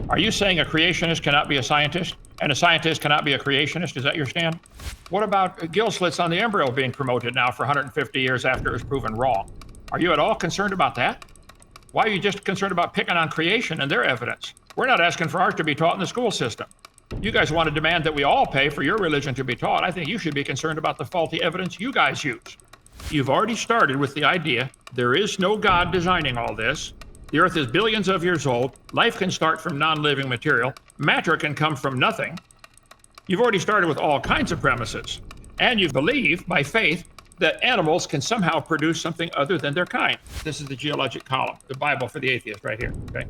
Are you saying a creationist cannot be a scientist, and a scientist cannot be a creationist? Is that your stand? What about gill slits on the embryo being promoted now for 150 years after it was proven wrong? Are you at all concerned about that? Why are you just concerned about picking on creation and their evidence? We're not asking for ours to be taught in the school system. You guys want to demand that we all pay for your religion to be taught. I think you should be concerned about the faulty evidence you guys use. You've already started with the idea there is no God designing all this. The earth is billions of years old. Life can start from non-living material. Matter can come from nothing. You've already started with all kinds of premises. And you believe, by faith, that animals can somehow produce something other than their kind. This is the geologic column, the Bible for the atheist right here, okay?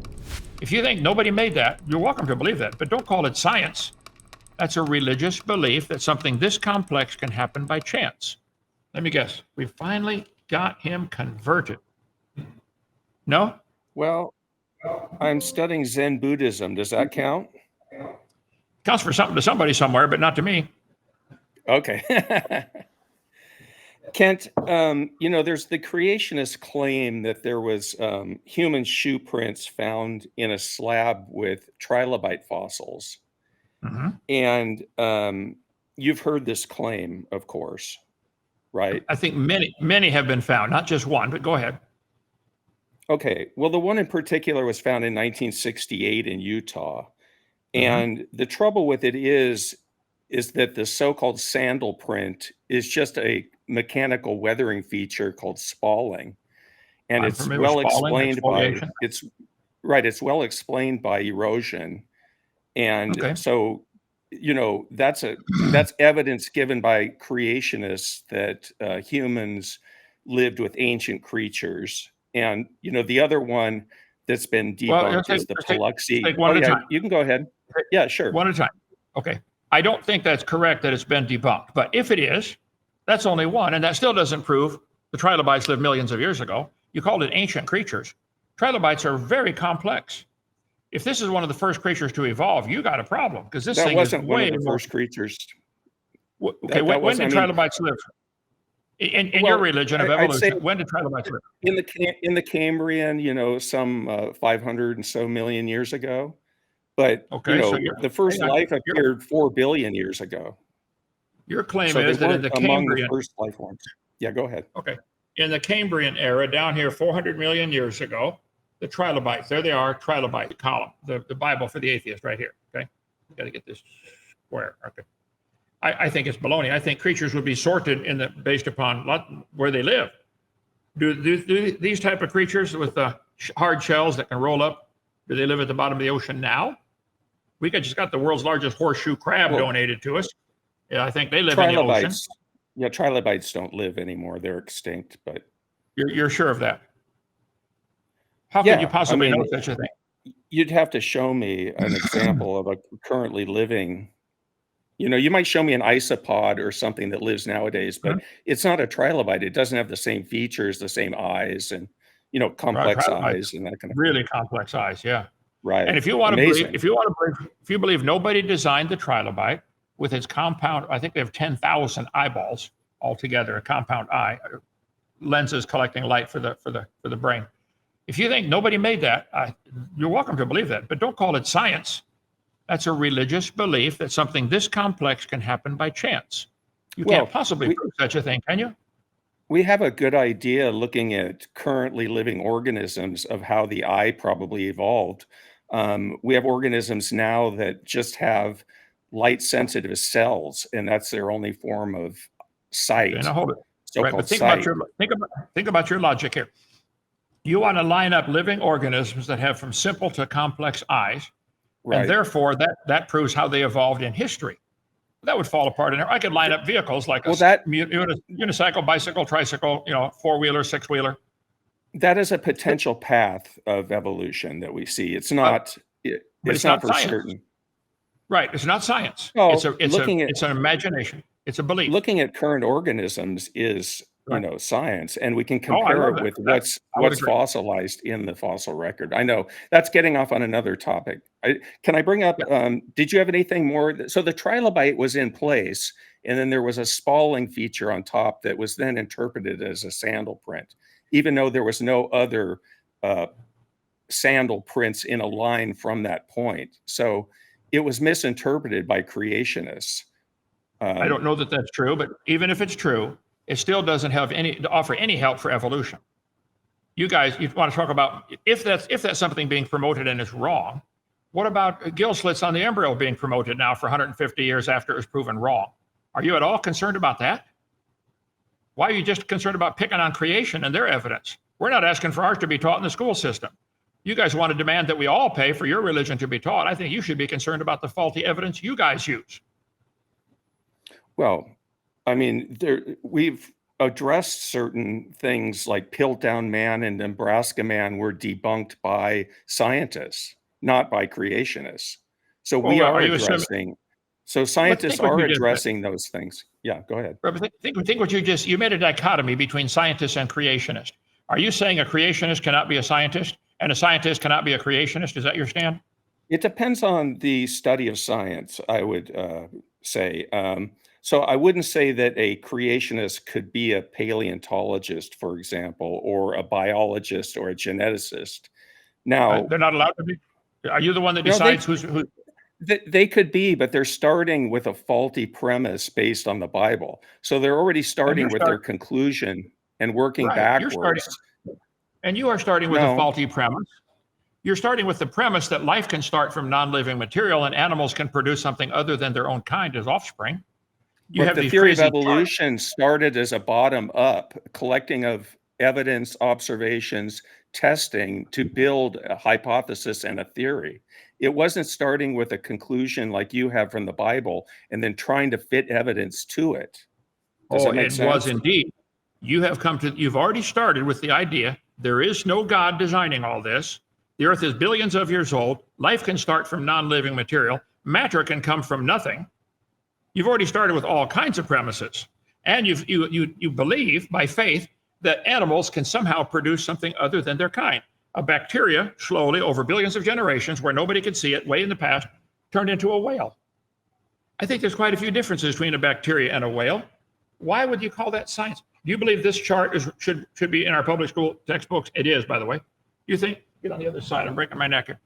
If you think nobody made that, you're welcome to believe that, but don't call it science. That's a religious belief that something this complex can happen by chance. Let me guess, we finally got him converted. No? Well, I'm studying Zen Buddhism. Does that count? Counts for something to somebody somewhere, but not to me. Okay. Kent, there's the creationist claim that there was human shoe prints found in a slab with trilobite fossils. Mm-hmm. And you've heard this claim, of course, right? I think many have been found, not just one, but go ahead. Okay. Well, the one in particular was found in 1968 in Utah. And the trouble with it is that the so-called sandal print is just a mechanical weathering feature called spalling. And it's well explained by it's well explained by erosion. And so, that's evidence given by creationists that humans lived with ancient creatures. And the other one that's been debunked is the Paluxy. You can go ahead. Yeah, sure. One at a time. Okay. I don't think that's correct that it's been debunked, but if it is, that's only one, and that still doesn't prove the trilobites lived millions of years ago. You called it ancient creatures. Trilobites are very complex. If this is one of the first creatures to evolve, you got a problem, because this thing wasn't is one way of the first creatures. Okay, when did trilobites live? In your religion of evolution, when did trilobites live? In the Cambrian, some 500 and so million years ago. But the first life appeared 4 billion years ago. Your claim is that in the Cambrian, the first life forms. Yeah, go ahead. Okay, in the Cambrian era, down here 400 million years ago, the trilobites. There they are, trilobite column, the Bible for the atheist, right here. Okay, got to get this square. Okay. I think it's baloney. I think creatures would be sorted based upon where they live. Do these type of creatures with the hard shells that can roll up, do they live at the bottom of the ocean now? We just got the world's largest horseshoe crab donated to us. Yeah, I think they live in the ocean. Yeah, trilobites don't live anymore. They're extinct, but... You're sure of that? How could you possibly know such a thing? You'd have to show me an example of a currently living... you might show me an isopod or something that lives nowadays, but it's not a trilobite. It doesn't have the same features, the same eyes, and complex eyes and that kind of really complex eyes, yeah. Right. And if you want to believe, if you believe nobody designed the trilobite with its compound, I think they have 10,000 eyeballs altogether, a compound eye, lenses collecting light for the brain. If you think nobody made that, you're welcome to believe that, but don't call it science. That's a religious belief that something this complex can happen by chance. You can't possibly prove such a thing, can you? We have a good idea looking at currently living organisms of how the eye probably evolved. We have organisms now that just have light-sensitive cells, and that's their only form of sight. Okay, now hold it. Right, but think about your logic here. You want to line up living organisms that have from simple to complex eyes, and therefore that proves how they evolved in history. That would fall apart. And I could line up vehicles like unicycle, bicycle, tricycle, four-wheeler, six-wheeler. That is a potential path of evolution that we see. It's not. It's not for certain. Right. It's not science. Oh, it's an imagination. It's a belief. Looking at current organisms is science, and we can compare it with what's fossilized in the fossil record. I know that's getting off on another topic. Can I bring up? Did you have anything more? So the trilobite was in place, and then there was a spalling feature on top that was then interpreted as a sandal print, even though there was no other sandal prints in a line from that point. So it was misinterpreted by creationists. I don't know that that's true, but even if it's true, it still doesn't have any to offer any help for evolution. You guys, you want to talk about if that's something being promoted and is wrong. What about gill slits on the embryo being promoted now for 150 years after it was proven wrong? Are you at all concerned about that? Why are you just concerned about picking on creation and their evidence? We're not asking for ours to be taught in the school system. You guys want to demand that we all pay for your religion to be taught. I think you should be concerned about the faulty evidence you guys use. Well, I mean, we've addressed certain things like Piltdown Man and Nebraska Man were debunked by scientists, not by creationists. So we are addressing. So scientists are addressing those things. Yeah, go ahead. But think what you made a dichotomy between scientists and creationists. Are you saying a creationist cannot be a scientist and a scientist cannot be a creationist? Is that your stand? It depends on the study of science, I would say. So I wouldn't say that a creationist could be a paleontologist, for example, or a biologist or a geneticist. Now, they're not allowed to be. Are you the one that decides who? They could be, but they're starting with a faulty premise based on the Bible. So they're already starting with their conclusion and working backwards. You are starting with a faulty premise. You're starting with the premise that life can start from non-living material and animals can produce something other than their own kind as offspring. But the theory of evolution started as a bottom-up collecting of evidence, observations, testing to build a hypothesis and a theory. It wasn't starting with a conclusion like you have from the Bible and then trying to fit evidence to it. Does that make sense? Was indeed. You've already started with the idea there is no God designing all this. The earth is billions of years old. Life can start from non-living material. Matter can come from nothing. You've already started with all kinds of premises. And you believe by faith that animals can somehow produce something other than their kind. A bacteria, slowly over billions of generations, where nobody could see it, way in the past, turned into a whale. I think there's quite a few differences between a bacteria and a whale. Why would you call that science? Do you believe this chart should be in our public school textbooks? It is, by the way. Do you think, get on the other side, I'm breaking my neck here.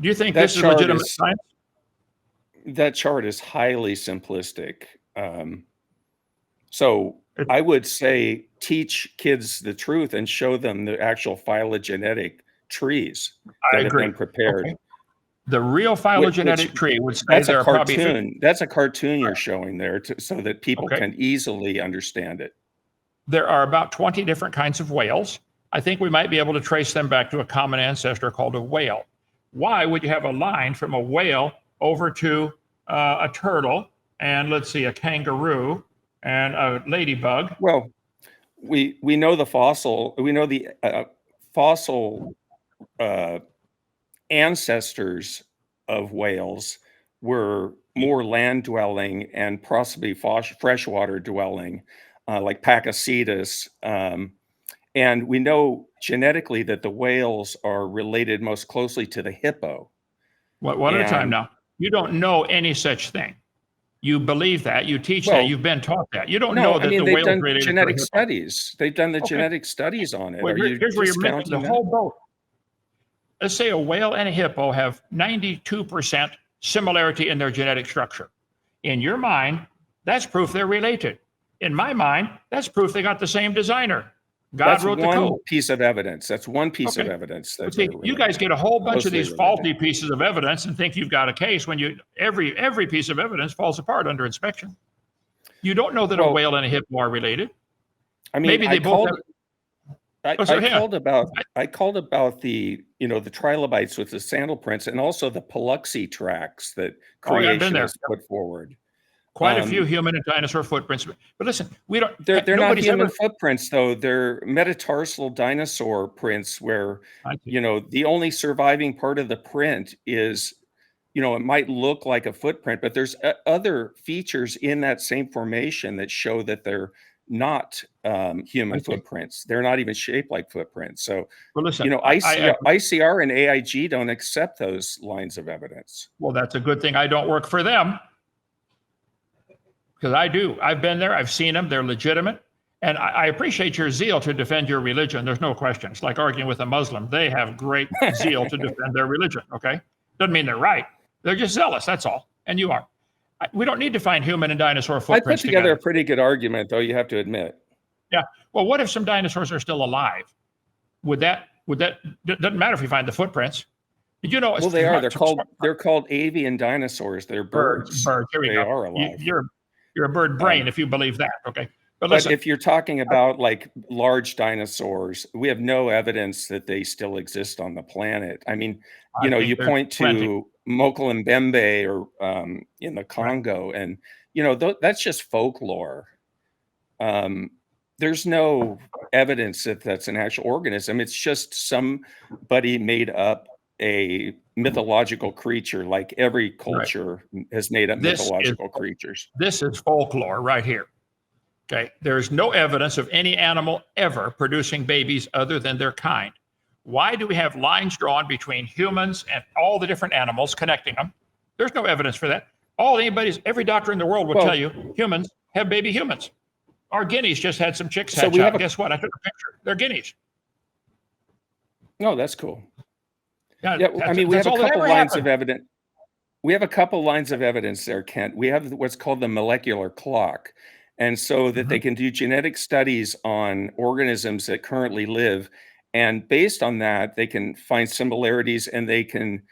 Do you think this is legitimate science? That chart is highly simplistic. So I would say teach kids the truth and show them the actual phylogenetic trees that have been prepared. Okay. The real phylogenetic tree would say there are probably that's a cartoon you're showing there so that people can easily understand it. There are about 20 different kinds of whales. I think we might be able to trace them back to a common ancestor called a whale. Why would you have a line from a whale over to a turtle and let's see, a kangaroo and a ladybug? Well, we know the fossil ancestors of whales were more land dwelling and possibly freshwater dwelling, like Pakicetus. And we know genetically that the whales are related most closely to the hippo. One at a time now. You don't know any such thing. You believe that, you teach that, you've been taught that. You don't know that the whales done related genetic studies. They've done the genetic studies on it. Well, here's where you're missing the whole boat. Let's say a whale and a hippo have 92% similarity in their genetic structure. In your mind, that's proof they're related. In my mind, that's proof they got the same designer. God wrote the code. That's one piece of evidence. That's one piece of evidence. See, you guys get a whole bunch of these faulty pieces of evidence and think you've got a case when every piece of evidence falls apart under inspection. You don't know that a whale and a hippo are related. I mean, I called about the the trilobites with the sandal prints and also the Paluxy tracks that creationists put forward. Quite a few human and dinosaur footprints. But listen, we don't. They're not human footprints, though. They're metatarsal dinosaur prints where, the only surviving part of the print is, it might look like a footprint, but there's other features in that same formation that show that they're not human footprints. They're not even shaped like footprints. So, listen, ICR and AIG don't accept those lines of evidence. Well, that's a good thing I don't work for them. Because I do. I've been there. I've seen them. They're legitimate. And I appreciate your zeal to defend your religion. There's no question. It's like arguing with a Muslim. They have great zeal to defend their religion, okay? Doesn't mean they're right. They're just zealous, that's all. And you are. We don't need to find human and dinosaur I put footprints together a together. pretty good argument, though, you have to admit. Yeah. Well, what if some dinosaurs are still alive? Doesn't matter if you find the footprints. Did you know? Well, they are. They're called avian dinosaurs. They're birds. Birds. Here we They go. are alive. You're a bird brain if you believe that. Okay. But But listen, if you're talking about like large dinosaurs, we have no evidence that they still exist on the planet. I mean, I think you there's point plenty. to Mokolembembe or in the Congo, and that's just folklore. There's no evidence that that's an actual organism. It's just somebody made up a mythological creature, like every culture has made up mythological creatures. This is folklore right here. Okay. There's no evidence of any animal ever producing babies other than their kind. Why do we have lines drawn between humans and all the different animals connecting them? There's no evidence for that. Every doctor in the world will tell you humans have baby humans. Our guineas just had some chicks hatch out. Guess what? I took a picture. They're guineas. No, that's cool. Yeah, I mean, we have a couple lines of evidence. We have a couple lines of evidence there, Kent. We have what's called the molecular clock. And so that they can do genetic studies on organisms that currently live. And based on that, they can find similarities, and they can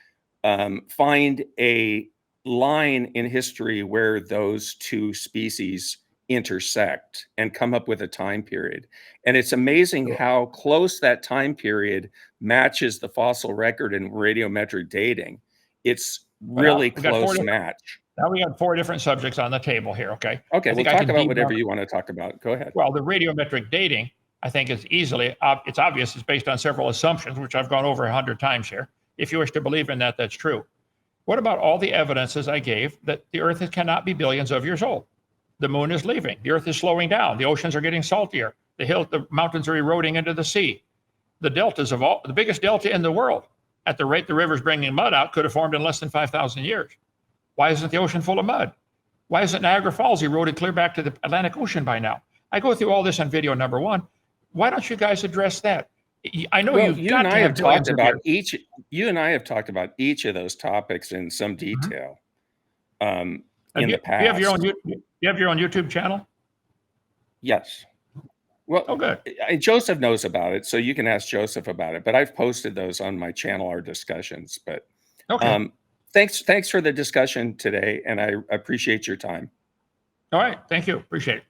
find a line in history where those two species intersect and come up with a time period. And it's amazing how close that time period matches the fossil record in radiometric dating. It's really close match. Now we got 4 different subjects on the table here, okay? Okay, we'll talk about whatever you want to talk about. Go ahead. Well, the radiometric dating, I think, is it's obvious it's based on several assumptions, which I've gone over 100 times here. If you wish to believe in that, that's true. What about all the evidences I gave that the Earth cannot be billions of years old? The moon is leaving. The Earth is slowing down. The oceans are getting saltier. The mountains are eroding into the sea. The deltas the biggest delta in the world, at the rate the river's bringing mud out, could have formed in less than 5,000 years. Why isn't the ocean full of mud? Why isn't Niagara Falls eroded clear back to the Atlantic Ocean by now? I go through all this on video number 1. Why don't you guys address that? I know you and I have talked about each. You and I have talked about each of those topics in some detail in the past. You have your own YouTube channel? Yes. Well, good. Joseph knows about it, so you can ask Joseph about it. But I've posted those on my channel, our discussions. But thanks for the discussion today, and I appreciate your time. All right. Thank you. Appreciate it.